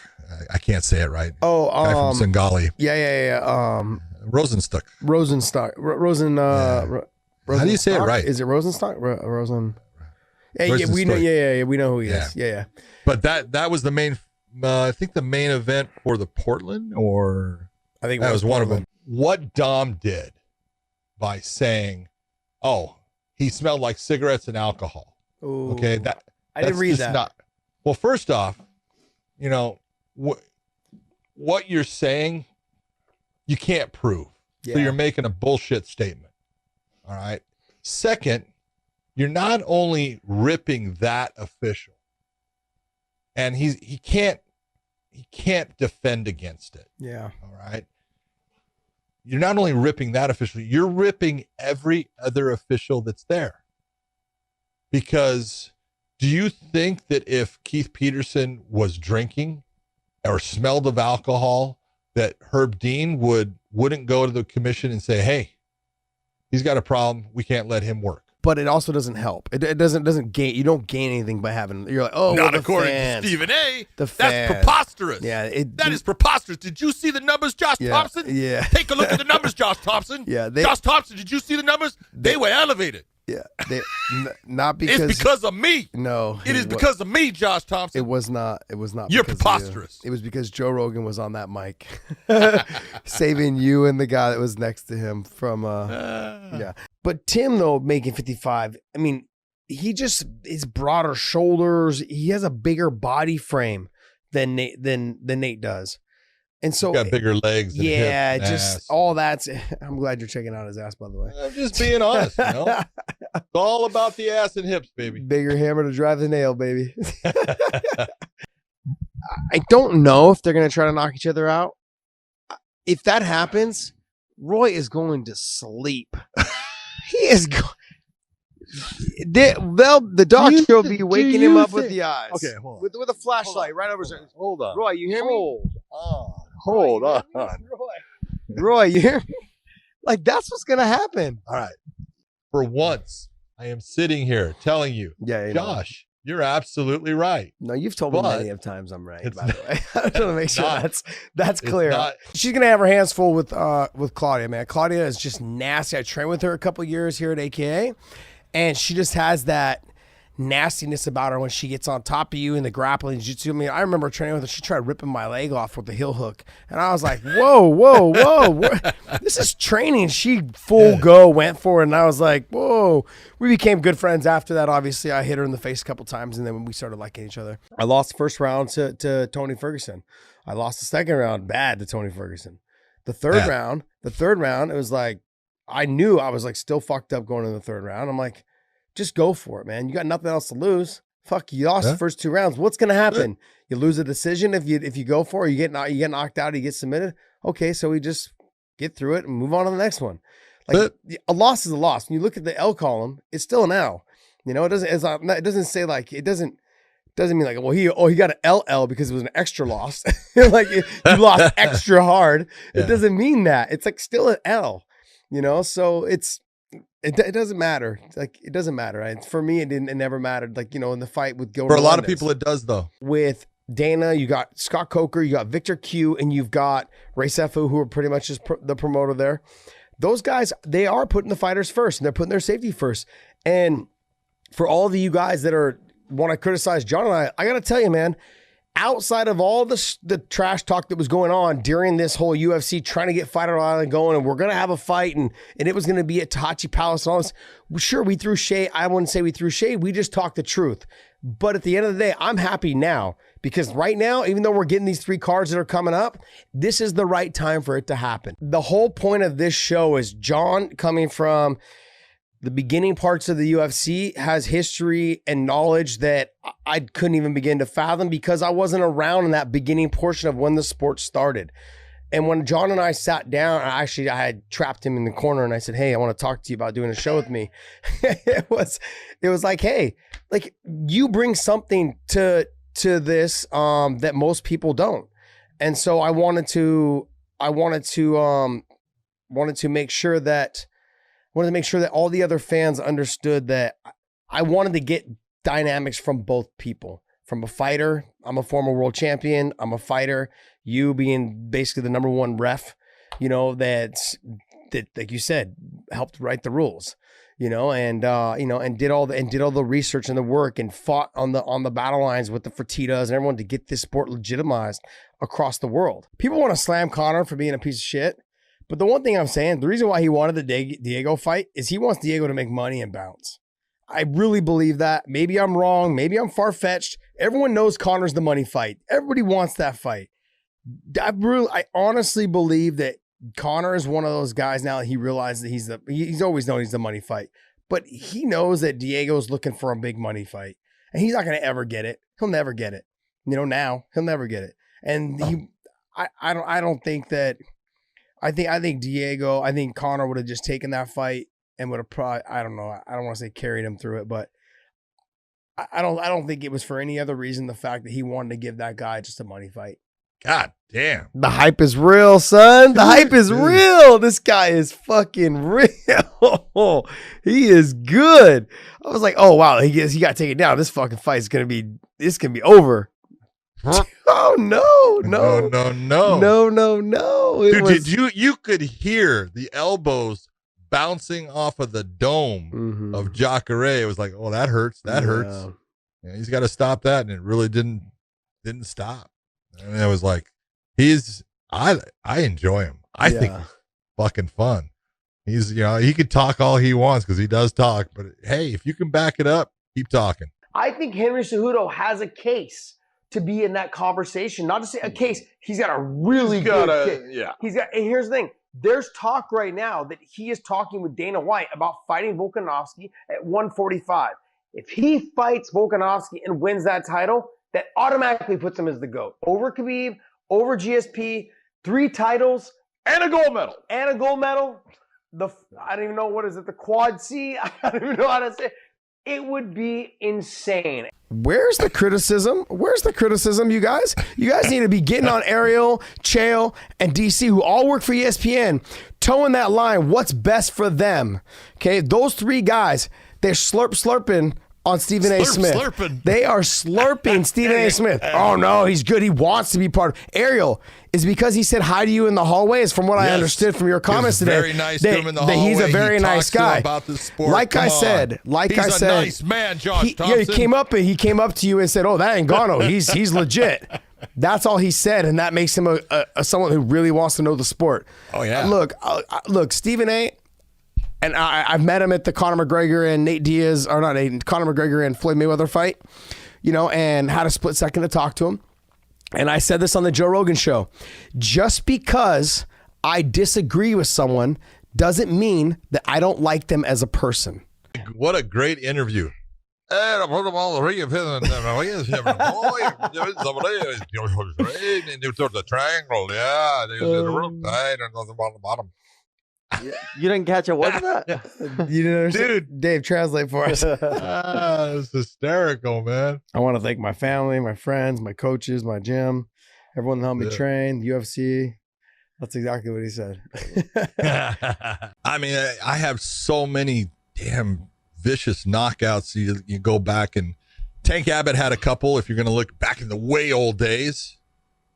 I can't say it right. Oh, guy from Singali. Yeah. Rosenstuck. How do you say it right? Is it Rosenstock? Rosen. Hey, we know. We know who he is. Yeah. But that was the main. I think the main event for the Portland, or I think that was one of them. What Dom did by saying, "Oh, he smelled like cigarettes and alcohol." Ooh. Okay, I didn't read that. Well, first off, what you're saying, you can't prove. Yeah. So you're making a bullshit statement. All right. Second, you're not only ripping that official, and he can't defend against it. Yeah. All right. You're not only ripping that official, you're ripping every other official that's there. Because Do you think that if Keith Peterson was drinking or smelled of alcohol, that Herb Dean wouldn't go to the commission and say, "Hey, he's got a problem. We can't let him work"? But it also doesn't help. It doesn't gain. You don't gain anything by having. You're like, oh, Not well, according fans, to Stephen A. The That's fans. preposterous. Yeah, that is preposterous. Did you see the numbers, Josh Thompson? Yeah. Take a look at the numbers, Josh Thompson. Yeah, Josh Thompson, did you see the numbers? They were elevated. Yeah, not because it's because of me. No, it is because of me, Josh Thompson. It was not. It was not. You're because of preposterous. you. It was because Joe Rogan was on that mic, saving you and the guy that was next to him from. Yeah, but Tim though making 55. I mean, he just his broader shoulders. He has a bigger body frame than Nate does. And so He's got bigger legs. And yeah, hips and just ass. all that's. I'm glad you're checking out his ass, by the way. I'm just being honest. It's all about the ass and hips, baby. Bigger hammer to drive the nail, baby. I don't know if they're going to try to knock each other out. If that happens, Roy is going to sleep. He is going. The doctor will be waking him up with the eyes. Okay, hold on. With a flashlight right over his. Hold on. Roy, you hear me? Hold on. Roy, you hear me? Like, that's what's going to happen. All right. For once, I am sitting here telling you, Josh, you're absolutely right. No, you've told me But many of times I'm right, it's by the way. I just want to make sure not. that's It's clear. not. She's going to have her hands full with Claudia, man. Claudia is just nasty. I trained with her a couple years here at AKA, and she just has that nastiness about her when she gets on top of you in the grappling jiu-jitsu. I mean, I remember training with her. She tried ripping my leg off with the heel hook, and I was like, whoa. This is training. She full go went for it, and I was like, whoa. We became good friends after that. Obviously, I hit her in the face a couple times, and then we started liking each other. I lost the first round to Tony Ferguson. I lost the second round bad to Tony Ferguson. The third round, it was like, I knew I was like still fucked up going into the third round. I'm like, just go for it, man. You got nothing else to lose. Fuck, you lost the first two rounds. What's gonna happen? You lose a decision if you go for it. You get knocked out. You get submitted. Okay, so we just get through it and move on to the next one. Like a loss is a loss. When you look at the L column, it's still an L. You know, it doesn't. It doesn't say like it doesn't mean like well he got an LL because it was an extra loss. Like you lost extra hard. It doesn't mean that. It's like still an L. You know, so it doesn't matter. Like it doesn't matter. For me, it never mattered. Like, you know, in the fight with Gil. For a lot of people, it does though. With Dana, you got Scott Coker, you got Victor Q, and you've got Ray Sefu, who are pretty much just the promoter there. Those guys, they are putting the fighters first, and they're putting their safety first. And for all of you guys that want to criticize John and I got to tell you, man. Outside of all the trash talk that was going on during this whole UFC trying to get Fighter Island going, and we're going to have a fight, and it was going to be at Tachi Palace and all this. Sure, we threw shade. I wouldn't say we threw shade. We just talked the truth. But at the end of the day, I'm happy now because right now, even though we're getting these 3 cards that are coming up, this is the right time for it to happen. The whole point of this show is John coming from the beginning parts of the UFC has history and knowledge that I couldn't even begin to fathom because I wasn't around in that beginning portion of when the sport started. And when John and I sat down, I had trapped him in the corner and I said, hey, I want to talk to you about doing a show with me. It was like, hey, like you bring something to this that most people don't. And so I wanted to make sure that all the other fans understood that I wanted to get dynamics from both people. From a fighter, I'm a former world champion. I'm a fighter. You being basically the number 1 ref, you know, that like you said, helped write the rules, you know, and did all the research and the work and fought on the battle lines with the Fertitas and everyone to get this sport legitimized across the world. People want to slam Conor for being a piece of shit. But the one thing I'm saying, the reason why he wanted the Diego fight is he wants Diego to make money and bounce. I really believe that. Maybe I'm wrong. Maybe I'm far-fetched. Everyone knows Conor's the money fight. Everybody wants that fight. I honestly believe that Conor is one of those guys now that he realizes that he's always known he's the money fight. But he knows that Diego's looking for a big money fight. And he's not going to ever get it. He'll never get it. You know, now he'll never get it. And I don't think that. I think Conor would have just taken that fight and would have probably, I don't know, I don't want to say carried him through it, but I don't think it was for any other reason. The fact that he wanted to give that guy just a money fight. God damn. The hype is real, son. The hype is real. This guy is fucking real. He is good. I was like, oh wow, he got taken down. This fucking fight is gonna be over. Oh no. Dude, you could hear the elbows bouncing off of the dome of Jacare. It was like, oh, that hurts. That hurts. Yeah, he's got to stop that, and it really didn't stop. I mean, it was like I enjoy him. I think he's fucking fun. He's he could talk all he wants because he does talk, but hey, if you can back it up, keep talking. I think Henry Cejudo has a case to be in that conversation. Not to say a case, he's got a really good case. Yeah. And here's the thing. There's talk right now that he is talking with Dana White about fighting Volkanovski at 145. If he fights Volkanovski and wins that title, that automatically puts him as the GOAT. Over Khabib, over GSP, 3 titles. And a gold medal. I don't even know, what is it, the quad C? I don't even know how to say it. It would be insane. Where's the criticism? You guys? You guys need to be getting on Ariel, Chael, and DC, who all work for ESPN, towing that line. What's best for them? Okay, those 3 guys, they're slurping on Stephen A. Smith. They are slurping Stephen A. Smith. Oh no, he's good. He wants to be part of Ariel. Is because he said hi to you in the hallway, is from what I understood from your comments today. Very nice to him in the hallway. He's a very nice guy. About the sport. Like I said, he's a nice man, Josh Thompson. He came up to you and said, "Oh, that ain't Ngannou. He's legit." That's all he said, and that makes him a someone who really wants to know the sport. Oh yeah. Look, Stephen A. And I've met him at the Conor McGregor and Conor McGregor and Floyd Mayweather fight, and had a split second to talk to him. And I said this on the Joe Rogan show. Just because I disagree with someone doesn't mean that I don't like them as a person. What a great interview. The triangle, yeah. The bottom. You didn't catch it. What's that? You didn't understand? Dude, Dave, translate for us. It's hysterical, man. I want to thank my family, my friends, my coaches, my gym, everyone that helped me train, the UFC. That's exactly what he said. I mean, I have so many damn vicious knockouts. You go back, and Tank Abbott had a couple. If you're going to look back in the way old days,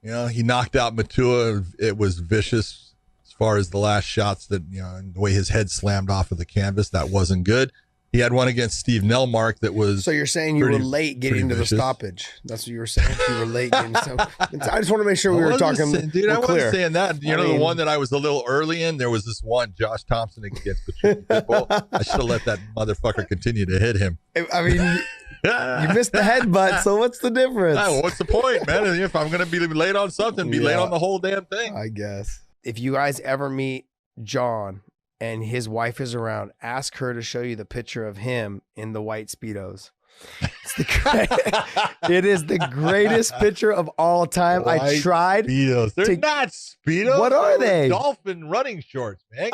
he knocked out Matua. It was vicious. As far as the last shots that, and the way his head slammed off of the canvas, that wasn't good. He had one against Steve Nelmark that was. So you're saying you were late getting to the stoppage? That's what you were saying. You were late getting to I just want to make sure we were talking. Dude, I wasn't saying that. The one that I was a little early in, there was this one, Josh Thompson against Patrick Pitbull. I should have let that motherfucker continue to hit him. I mean, you missed the headbutt, so what's the difference? What's the point, man? If I'm going to be late on something, be late on the whole damn thing. I guess. If you guys ever meet John and his wife is around, ask her to show you the picture of him in the white Speedos. It is the greatest picture of all time. I tried. Speedos. They're not Speedos. What are they? Dolphin running shorts, man.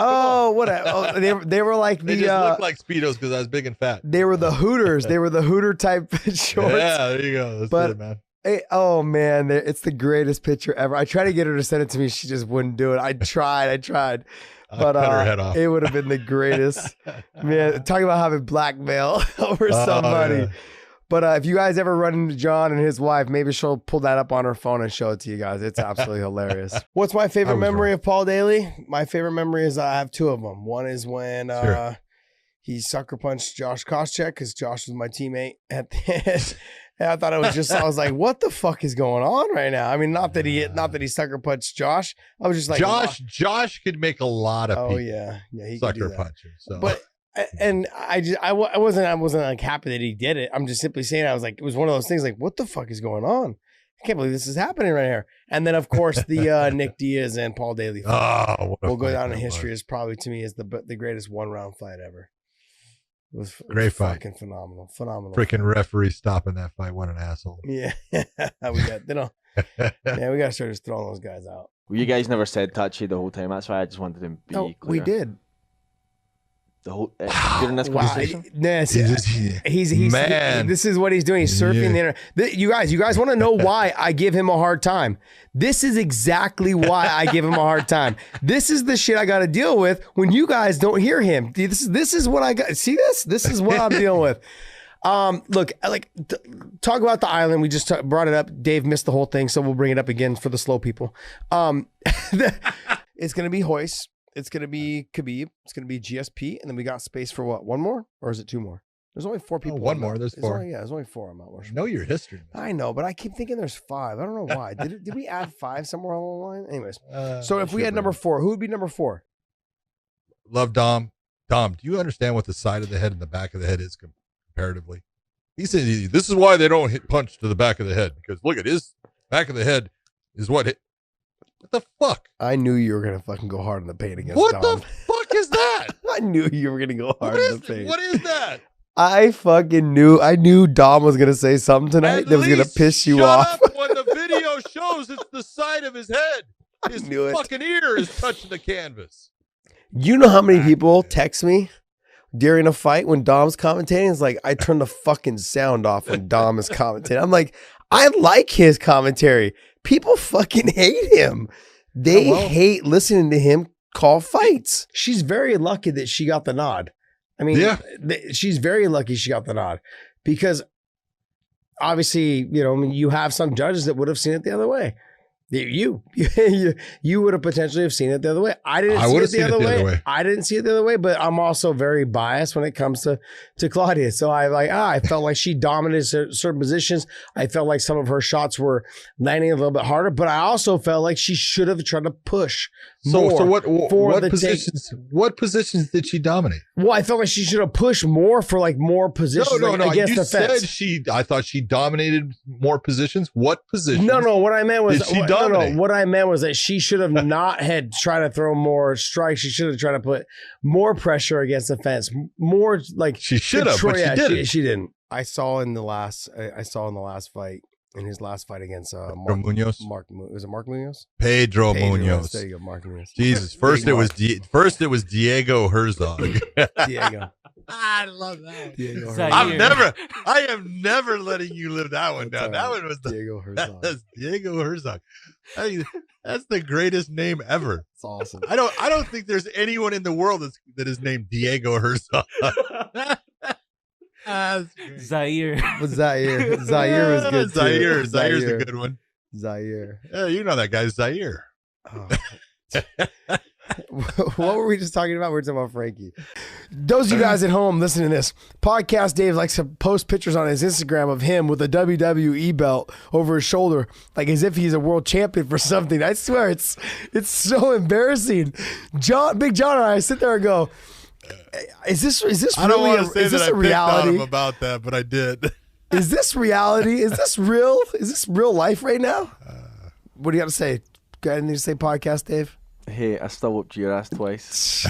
They were like they just looked like Speedos because I was big and fat. They were the Hooters. They were the Hooter type shorts. Yeah, there you go. That's it, man. Oh man, it's the greatest picture ever. I tried to get her to send it to me. She just wouldn't do it. I tried. But cut her head off. It would have been the greatest. Man, talking about having blackmail over somebody. Yeah. But if you guys ever run into John and his wife, maybe she'll pull that up on her phone and show it to you guys. It's absolutely hilarious. What's my favorite memory of Paul Daly? My favorite memory is I have 2 of them. One is when he sucker punched Josh Koscheck because Josh was my teammate at the end. And I thought I was like, what the fuck is going on right now? I mean, not that he sucker punched Josh. I was just like, Josh could make a lot of people. Yeah, he sucker puncher. So. But and I wasn't like happy that he did it. I'm just simply saying, I was like, it was one of those things like, what the fuck is going on? I can't believe this is happening right here. And then of course the Nick Diaz and Paul Daly fight will go down in history as probably to me as the greatest 1-round fight ever. It was great fight. Fucking phenomenal. Freaking referee stopping that fight. What an asshole. Yeah. we gotta start just throwing those guys out. Well, you guys never said touchy the whole time. That's why I just wanted to be clear. We did. The whole during this Wow. conversation. He's Man. this is what he's doing. He's surfing the internet. You guys want to know why I give him a hard time? This is exactly why I give him a hard time. This is the shit I got to deal with when you guys don't hear him. This is what I got. See this? This is what I'm dealing with. Look, talk about the island. We just brought it up. Dave missed the whole thing, so we'll bring it up again for the slow people. It's gonna be Hoist. It's going to be Khabib. It's going to be GSP. And then we got space for what? One more? Or is it two more? There's only 4 people. One more. There's 4. There's only 4 on Mount Rushmore. Know your history. I know, but I keep thinking there's 5. I don't know why. Did we add 5 somewhere along the line? Anyways. So if we had number 4, who would be number 4? Love Dom. Dom, do you understand what the side of the head and the back of the head is comparatively? He said this is why they don't hit punch to the back of the head, because look at his back of the head is what hit. What the fuck? I knew you were going to fucking go hard in the paint against what Dom. What the fuck is that? I knew you were going to go hard in the paint. What is that? I fucking knew. I knew Dom was going to say something tonight that was going to piss you off. Up when the video shows it's the side of his head. His fucking ear is touching the canvas. You know how many people text me during a fight when Dom's commentating? It's like, I turn the fucking sound off when Dom is commentating. I'm like, I like his commentary. People fucking hate him. They hate listening to him call fights. She's very lucky that she got the nod. I mean, she's very lucky she got the nod because obviously, you have some judges that would have seen it the other way. You would have potentially have seen it the other way. I didn't see it the other way. I didn't see it the other way, but I'm also very biased when it comes to Claudia. So I felt like she dominated certain positions. I felt like some of her shots were landing a little bit harder, but I also felt like she should have tried to push more. So what positions did she dominate? Well, I felt like she should have pushed more for more positions. No. Against You the fence. said I thought she dominated more positions. What positions? No. What I meant was did she dominate? No. What I meant was that she should have not had tried to throw more strikes. She should have tried to put more pressure against the fence. More she should have, but she didn't. She didn't. I saw in the last fight. In his last fight against Munoz. Was it Mark Munoz? Pedro Munoz. There you go, Mark Munoz. Jesus, first it was Diego Herzog. Diego. I love that. Diego I am never letting you live that one down. That one was Diego Herzog. That's Diego Herzog. That's the greatest name ever. It's awesome. I don't think there's anyone in the world that is named Diego Herzog. Zaire. Zaire was good too. Zaire's a good one. Zaire. Yeah, you know that guy Zaire. Oh. What were we just talking about? We were talking about Frankie. Those of you guys at home listening to this podcast, Dave likes to post pictures on his Instagram of him with a WWE belt over his shoulder, like as if he's a world champion for something. I swear it's so embarrassing. Big John and I sit there and go, Is this I don't really want to say is this that a I reality? picked on him about that, but I did. Is this reality? Is this real? Is this real life right now? What do you have to say? Got anything to say, podcast, Dave? Hey, I still whooped your ass twice.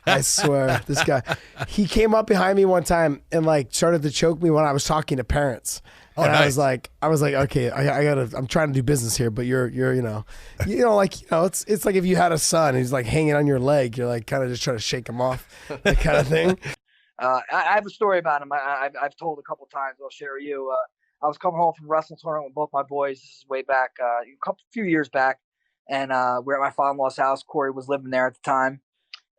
I swear, this guy, he came up behind me one time and started to choke me when I was talking to parents. Oh, and nice. I was like, okay, I'm trying to do business here, but you're it's like if you had a son, and he's hanging on your leg, you're kind of just trying to shake him off, that kind of thing. I have a story about him. I've told a couple times. I'll share with you. I was coming home from wrestling tournament with both my boys. This is way back, few years back. And we're at my father-in-law's house. Corey was living there at the time.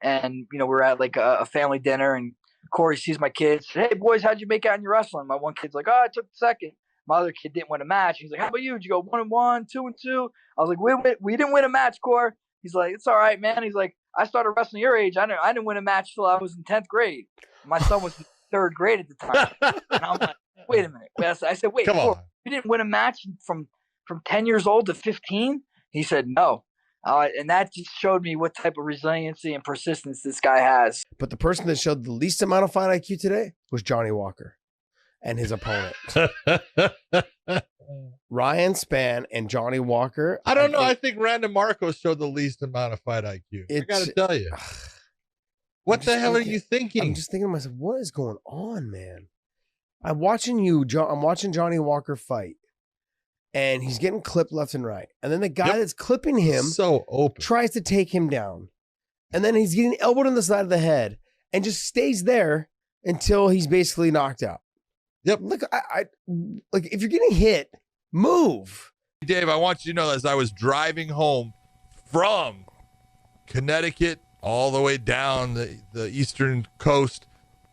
And, we're at a family dinner. And Corey sees my kids. Hey, boys, how'd you make out in your wrestling? My one kid's like, I took second. My other kid didn't win a match. He's like, how about you? Did you go 1-1, 2-2? I was like, we didn't win a match, Corey. He's like, it's all right, man. He's like, I started wrestling your age. I didn't win a match till I was in 10th grade. My son was in 3rd grade at the time. And I'm like, wait a minute. I said, wait, Corey, you didn't win a match from 10 years old to 15? He said no. And that just showed me what type of resiliency and persistence this guy has. But the person that showed the least amount of fight IQ today was Johnny Walker and his opponent. Ryan Spann and Johnny Walker. I don't know. I think Random Marcos showed the least amount of fight IQ. I got to tell you. What the hell are you thinking? I'm just thinking to myself, what is going on, man? I'm watching Johnny Walker fight. And he's getting clipped left and right. And then the guy that's clipping him so open tries to take him down. And then he's getting elbowed in the side of the head. and just stays there until he's basically knocked out. Yep. Look, I like if you're getting hit, move. Dave, I want you to know, as I was driving home from Connecticut all the way down the eastern coast,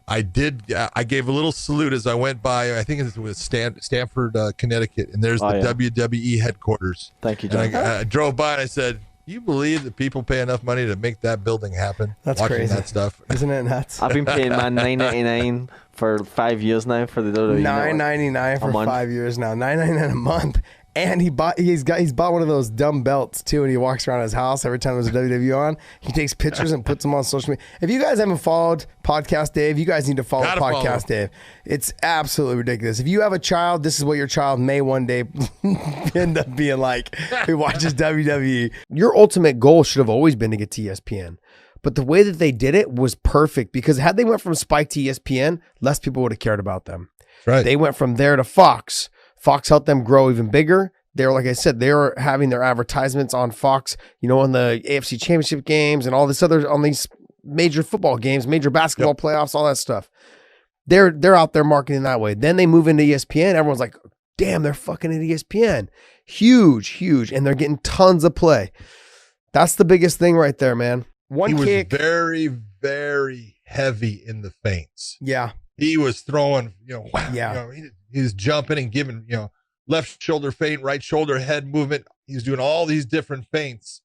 I gave a little salute as I went by. I think it was Stamford, Connecticut, and there's the WWE headquarters. Thank you, John. I drove by and I said, you believe that people pay enough money to make that building happen? That's watching crazy. that stuff. Isn't it nuts? I've been paying man $9.99 for 5 years now for the WWE. $9.99 for 5 years now. $9.99 a month. And he's bought one of those dumb belts too, and he walks around his house every time there's a WWE on. He takes pictures and puts them on social media. If you guys haven't followed Podcast Dave, you guys need to follow Podcast Dave. It's absolutely ridiculous. If you have a child, this is what your child may one day end up being like. Who watches WWE. Your ultimate goal should have always been to get to ESPN. But the way that they did it was perfect, because had they went from Spike to ESPN, less people would have cared about them. Right. They went from there to Fox. Fox helped them grow even bigger. They're, like I said, they were having their advertisements on Fox, on the AFC Championship games and all this other, on these major football games, major basketball playoffs, all that stuff. They're out there marketing that way. Then they move into ESPN. Everyone's like, damn, they're fucking at ESPN. Huge. And they're getting tons of play. That's the biggest thing right there, man. He was very, very heavy in the feints. Yeah. He was throwing, wow. Yeah. He was jumping and giving, left shoulder feint, right shoulder head movement. He was doing all these different feints.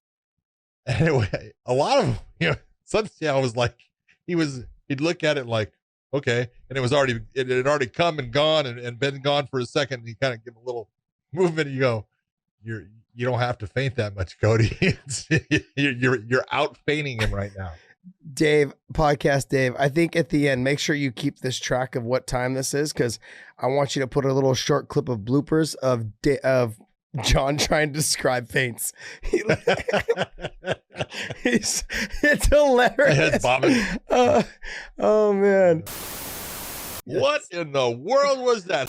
And anyway, a lot of them, Sunstein was like, he'd look at it like, okay. And it had already come and gone and been gone for a second. And he kind of give a little movement. And you go, you don't have to feint that much, Cody. You're out feinting him right now. Dave, Podcast Dave, I think at the end, make sure you keep this track of what time this is, because I want you to put a little short clip of bloopers of John trying to describe feints. It's hilarious. Bobbing. Oh man. What in the world was that?